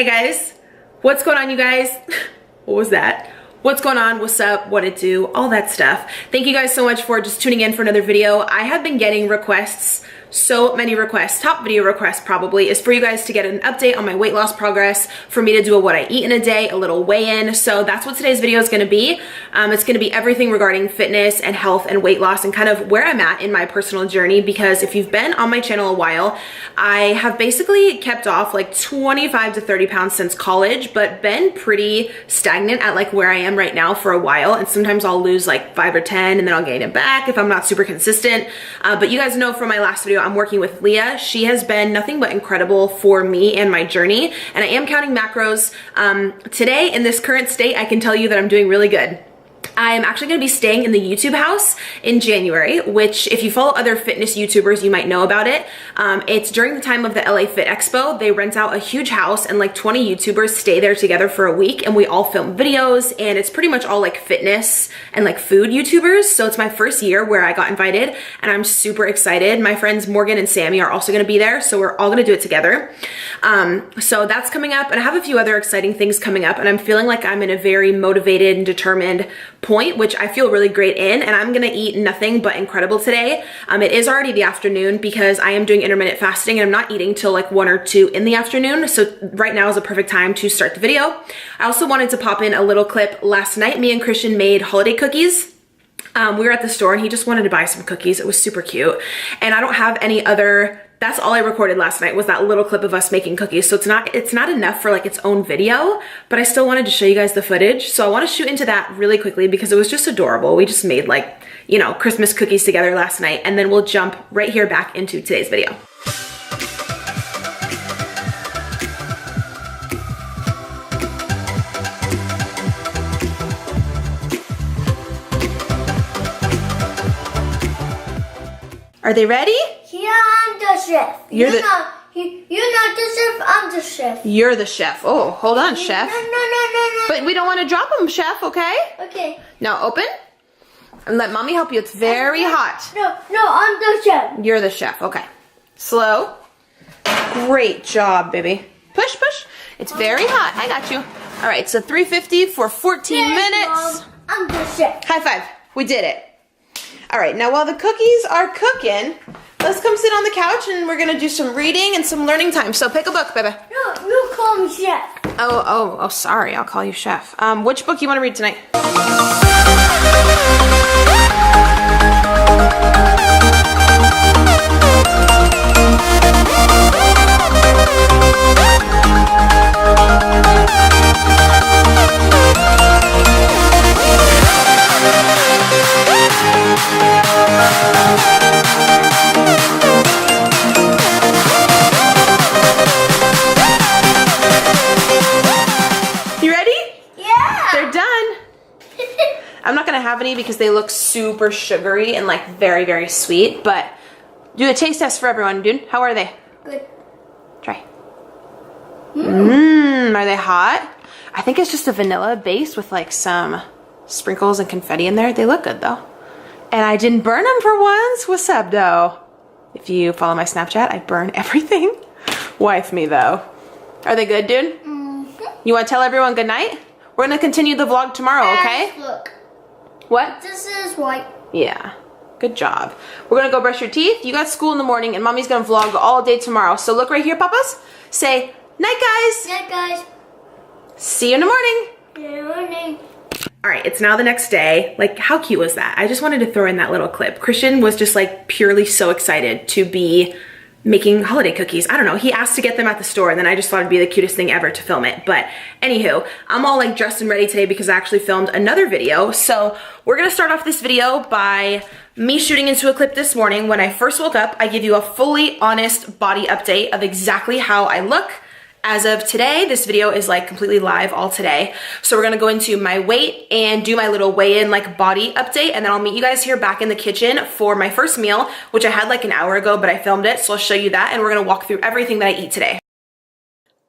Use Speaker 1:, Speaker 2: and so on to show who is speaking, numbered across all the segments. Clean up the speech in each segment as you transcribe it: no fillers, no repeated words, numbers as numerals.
Speaker 1: Hey guys, what's going on, you guys? What was that? What's going on? What's up? What it do? All that stuff. Thank you guys so much for just tuning in for another video. I have been getting requests, so many requests. Top video request probably is for you guys to get an update on my weight loss progress, for me to do a what I eat in a day, a little weigh-in. So that's what today's video is going to be. It's going to be everything regarding fitness and health and weight loss and kind of where I'm at in my personal journey, because if you've been on my channel a while, I have basically kept off like 25 to 30 pounds since college, but been pretty stagnant at like where I am right now for a while. And sometimes I'll lose like 5 or 10 and then I'll gain it back if I'm not super consistent. But you guys know from my last video, I'm working with Leah. She has been nothing but incredible for me and my journey. And I am counting macros. Today in this current state, I can tell you that I'm doing really good. I'm actually going to be staying in the YouTube house in January, which if you follow other fitness YouTubers, you might know about it. It's during the time of the LA Fit Expo. They rent out a huge house and like 20 YouTubers stay there together for a week, and we all film videos, and it's pretty much all like fitness and like food YouTubers. So it's my first year where I got invited and I'm super excited. My friends Morgan and Sammy are also going to be there, so we're all going to do it together. So that's coming up, and I have a few other exciting things coming up, and I'm feeling like I'm in a very motivated and determined point, which I feel really great in, and I'm gonna eat nothing but incredible today. It is already the afternoon because I am doing intermittent fasting and I'm not eating till like 1 or 2 in the afternoon. So right now is a perfect time to start the video. I also wanted to pop in a little clip. Last night, me and Christian made holiday cookies. We were at the store and he just wanted to buy some cookies. It was super cute. And I don't have any other, that's all I recorded last night was that little clip of us making cookies. So it's not enough for like its own video, but I still wanted to show you guys the footage. So I want to shoot into that really quickly because it was just adorable. We just made like, you know, Christmas cookies together last night, and then we'll jump right here back into today's video. Are they ready?
Speaker 2: Yeah, I'm the chef. You're not the chef, I'm the chef.
Speaker 1: You're the chef. Oh, hold on, chef.
Speaker 2: No.
Speaker 1: But we don't want to drop them, chef, okay?
Speaker 2: Okay.
Speaker 1: Now open and let mommy help you. It's very hot.
Speaker 2: No, I'm the chef.
Speaker 1: You're the chef, okay. Slow. Great job, baby. Push. It's very hot. I got you. All right, so 350 for 14 minutes.
Speaker 2: Mom, I'm the chef.
Speaker 1: High five. We did it. All right, now while the cookies are cooking, let's come sit on the couch and we're gonna do some reading and some learning time. So pick a book, baby.
Speaker 2: No, you call me chef.
Speaker 1: Oh, sorry, I'll call you chef. Which book you wanna read tonight? You ready?
Speaker 2: Yeah.
Speaker 1: They're done. I'm not gonna have any because they look super sugary and like very, very sweet, but do a taste test for everyone, dude. How are they?
Speaker 2: Good.
Speaker 1: Try. Are they hot? I think it's just a vanilla base with like some sprinkles and confetti in there. They look good though. And I didn't burn them for once. What's up, though? If you follow my Snapchat, I burn everything. Wife me, though. Are they good, dude? You want to tell everyone good night? We're going to continue the vlog tomorrow, okay?
Speaker 2: Look.
Speaker 1: What?
Speaker 2: This is white.
Speaker 1: Yeah. Good job. We're going to go brush your teeth. You got school in the morning, and mommy's going to vlog all day tomorrow. So look right here, papas. Say, night, guys.
Speaker 2: Night, guys.
Speaker 1: See you in the morning.
Speaker 2: Good morning.
Speaker 1: All right, it's now the next day. Like, how cute was that? I just wanted to throw in that little clip. Christian was just like purely so excited to be making holiday cookies. I don't know, he asked to get them at the store, and then I just thought it'd be the cutest thing ever to film it. But anywho, I'm all like dressed and ready today because I actually filmed another video. So we're gonna start off this video by me shooting into a clip this morning. When I first woke up, I give you a fully honest body update of exactly how I look. As of today, this video is like completely live all today. So we're gonna go into my weight and do my little weigh-in like body update, and then I'll meet you guys here back in the kitchen for my first meal, which I had like an hour ago, but I filmed it, so I'll show you that, and we're gonna walk through everything that I eat today.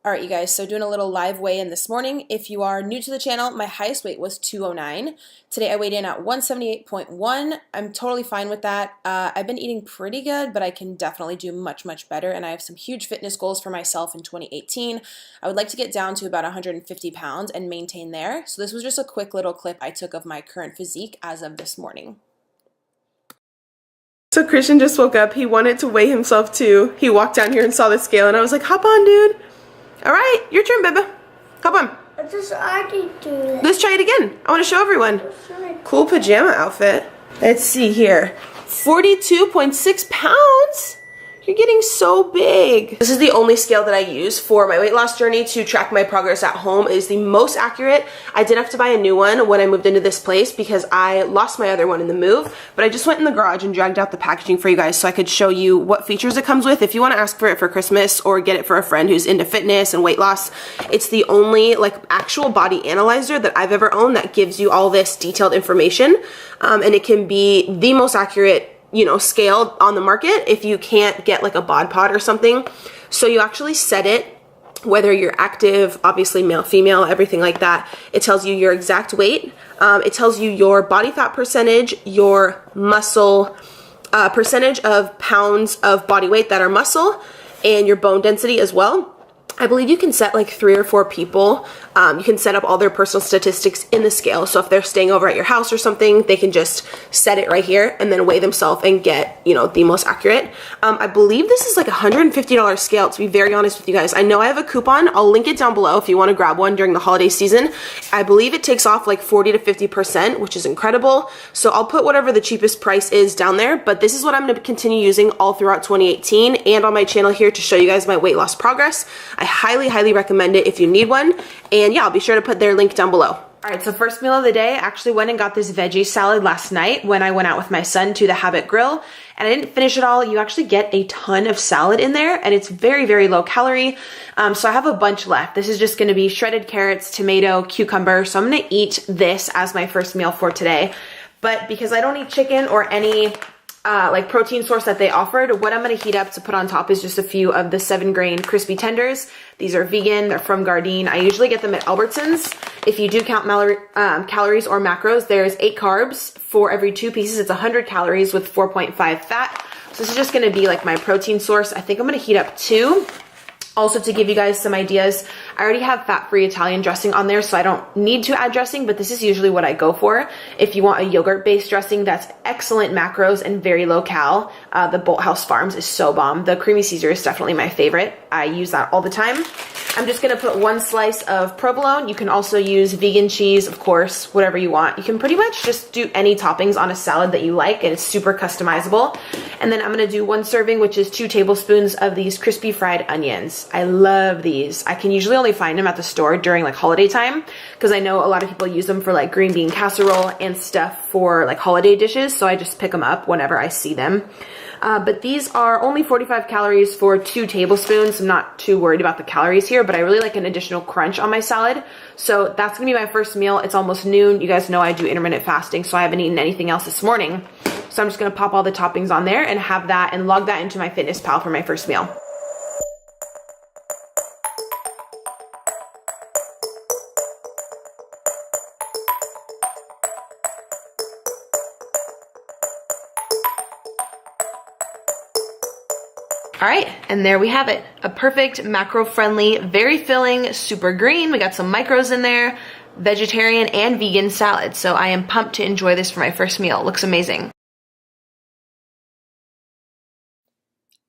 Speaker 1: All right, you guys, so doing a little live weigh-in this morning. If you are new to the channel, my highest weight was 209. Today I weighed in at 178.1. I'm totally fine with that. I've been eating pretty good, but I can definitely do much, much better, and I have some huge fitness goals for myself in 2018. I would like to get down to about 150 pounds and maintain there. So this was just a quick little clip I took of my current physique as of this morning. So Christian just woke up. He wanted to weigh himself too. He walked down here and saw the scale, and I was like, hop on, dude. All right, your turn, baby. Come on.
Speaker 2: I just already do it.
Speaker 1: Let's try it again. I want to show everyone. Cool pajama outfit. Let's see here. 42.6 pounds. You're getting so big. This is the only scale that I use for my weight loss journey to track my progress at home. It is the most accurate. I did have to buy a new one when I moved into this place because I lost my other one in the move, but I just went in the garage and dragged out the packaging for you guys so I could show you what features it comes with. If you want to ask for it for Christmas or get it for a friend who's into fitness and weight loss, it's the only like actual body analyzer that I've ever owned that gives you all this detailed information, and it can be the most accurate, you know, scale on the market if you can't get like a bod pod or something. So you actually set it, whether you're active, obviously male, female, everything like that. It tells you your exact weight. It tells you your body fat percentage, your muscle percentage of pounds of body weight that are muscle, and your bone density as well. I believe you can set like 3 or 4 people. You can set up all their personal statistics in the scale. So if they're staying over at your house or something, they can just set it right here and then weigh themselves and get, you know, the most accurate. I believe this is like a $150 scale, to be very honest with you guys. I know I have a coupon. I'll link it down below if you want to grab one during the holiday season. I believe it takes off like 40 to 50%, which is incredible. So I'll put whatever the cheapest price is down there, but this is what I'm going to continue using all throughout 2018 and on my channel here to show you guys my weight loss progress. I highly, highly recommend it if you need one. And yeah, I'll be sure to put their link down below. All right, so first meal of the day, I actually went and got this veggie salad last night when I went out with my son to the Habit Grill, and I didn't finish it all. You actually get a ton of salad in there, and it's very, very low calorie. So I have a bunch left. This is just gonna be shredded carrots, tomato, cucumber. So I'm gonna eat this as my first meal for today. But because I don't eat chicken or any like protein source that they offered, what I'm going to heat up to put on top is just a few of the 7-grain crispy tenders. These are vegan, they're from Gardein. I usually get them at Albertsons. If you do count calories or macros, there's 8 carbs for every 2 pieces. It's 100 calories with 4.5 fat. So this is just going to be like my protein source. I think I'm going to heat up 2. Also, to give you guys some ideas, I already have fat-free Italian dressing on there, so I don't need to add dressing, but this is usually what I go for. If you want a yogurt-based dressing, that's excellent macros and very low cal. The Bolthouse Farms is so bomb. The Creamy Caesar is definitely my favorite. I use that all the time. I'm just going to put 1 slice of provolone. You can also use vegan cheese, of course, whatever you want. You can pretty much just do any toppings on a salad that you like, and it's super customizable. And then I'm going to do 1 serving, which is 2 tablespoons of these crispy fried onions. I love these. I can usually only find them at the store during like holiday time because I know a lot of people use them for like green bean casserole and stuff for like holiday dishes. So I just pick them up whenever I see them. But these are only 45 calories for 2 tablespoons. I'm not too worried about the calories here, but I really like an additional crunch on my salad. So that's gonna be my first meal. It's almost noon. You guys know I do intermittent fasting, so I haven't eaten anything else this morning. So I'm just gonna pop all the toppings on there and have that and log that into my FitnessPal for my first meal. All right, and there we have it. A perfect macro-friendly, very filling, super green. We got some micros in there, vegetarian and vegan salad. So I am pumped to enjoy this for my first meal. It looks amazing.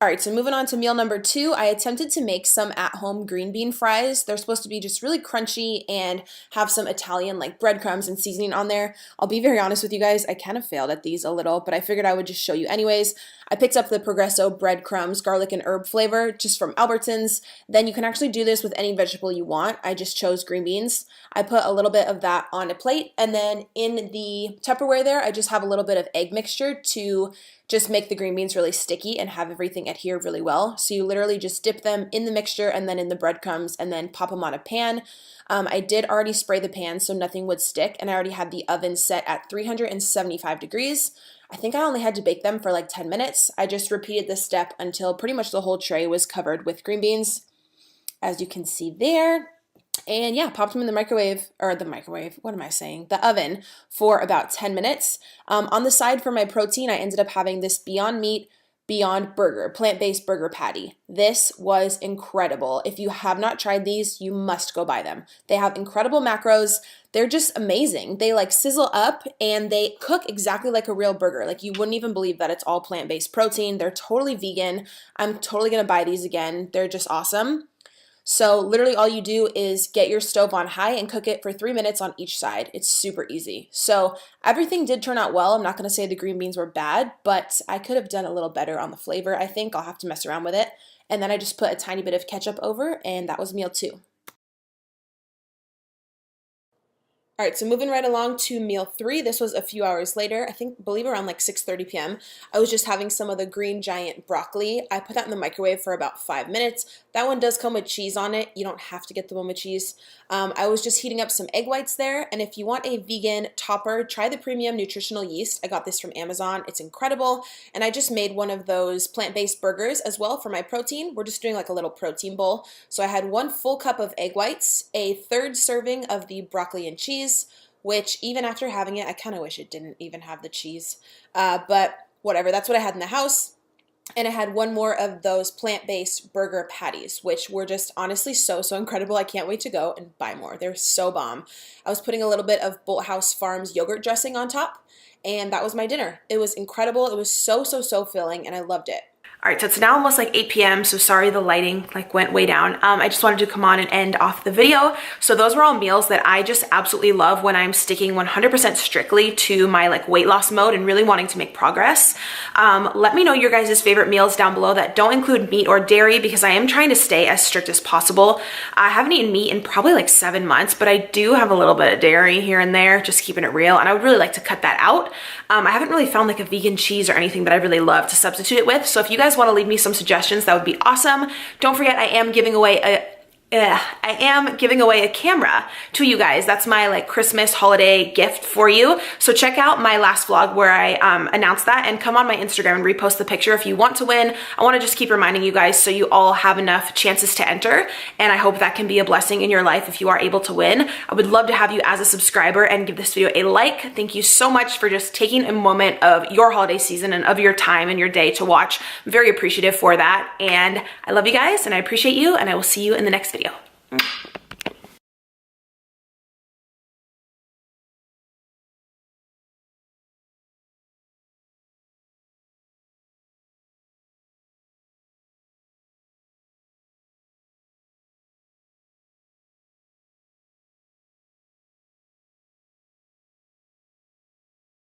Speaker 1: All right, so moving on to meal number 2, I attempted to make some at-home green bean fries. They're supposed to be just really crunchy and have some Italian like breadcrumbs and seasoning on there. I'll be very honest with you guys, I kind of failed at these a little, but I figured I would just show you anyways. I picked up the Progresso breadcrumbs, garlic and herb flavor just from Albertsons. Then you can actually do this with any vegetable you want. I just chose green beans. I put a little bit of that on a plate, and then in the Tupperware there, I just have a little bit of egg mixture to just make the green beans really sticky and have everything adhere really well. So you literally just dip them in the mixture and then in the breadcrumbs and then pop them on a pan. I did already spray the pan so nothing would stick, and I already had the oven set at 375 degrees. I think I only had to bake them for like 10 minutes. I just repeated this step until pretty much the whole tray was covered with green beans. as you can see there. And yeah, popped them in the the oven for about 10 minutes. On the side for my protein, I ended up having this Beyond Meat Beyond Burger, plant-based burger patty. This was incredible. If you have not tried these, you must go buy them. They have incredible macros. They're just amazing. They like sizzle up and they cook exactly like a real burger. Like you wouldn't even believe that it's all plant-based protein. They're totally vegan. I'm totally gonna buy these again. They're just awesome. So literally all you do is get your stove on high and cook it for 3 minutes on each side. It's super easy. So everything did turn out well. I'm not going to say the green beans were bad, but I could have done a little better on the flavor. I think I'll have to mess around with it. And then I just put a tiny bit of ketchup over, and that was meal 2. All right, so moving right along to meal 3. This was a few hours later, believe around like 6:30 p.m. I was just having some of the green giant broccoli. I put that in the microwave for about 5 minutes. That one does come with cheese on it. You don't have to get the one with cheese. I was just heating up some egg whites there, and if you want a vegan topper, try the premium nutritional yeast. I got this from Amazon. It's incredible, and I just made one of those plant-based burgers as well for my protein. We're just doing like a little protein bowl. So I had 1 full cup of egg whites, a 3rd serving of the broccoli and cheese, which even after having it, I kind of wish it didn't even have the cheese, but whatever, that's what I had in the house. And I had 1 more of those plant-based burger patties, which were just honestly so incredible. I can't wait to go and buy more. They're so bomb. I was putting a little bit of Bolthouse Farms yogurt dressing on top, and that was my dinner. It was incredible. It was so filling, and I loved it. All right, so it's now almost like 8 p.m., so sorry the lighting like went way down. I just wanted to come on and end off the video. So those were all meals that I just absolutely love when I'm sticking 100% strictly to my like weight loss mode and really wanting to make progress. Let me know your guys' favorite meals down below that don't include meat or dairy, because I am trying to stay as strict as possible. I haven't eaten meat in probably like 7 months, but I do have a little bit of dairy here and there, just keeping it real, and I would really like to cut that out. I haven't really found like a vegan cheese or anything that I really love to substitute it with, so if you guys want to leave me some suggestions, that would be awesome. Don't forget, I am giving away a camera to you guys. That's my like Christmas holiday gift for you. So check out my last vlog where I announced that, and come on my Instagram and repost the picture if you want to win. I want to just keep reminding you guys so you all have enough chances to enter, and I hope that can be a blessing in your life if you are able to win. I would love to have you as a subscriber and give this video a like. Thank you so much for just taking a moment of your holiday season and of your time and your day to watch. I'm very appreciative for that, and I love you guys and I appreciate you, and I will see you in the next video.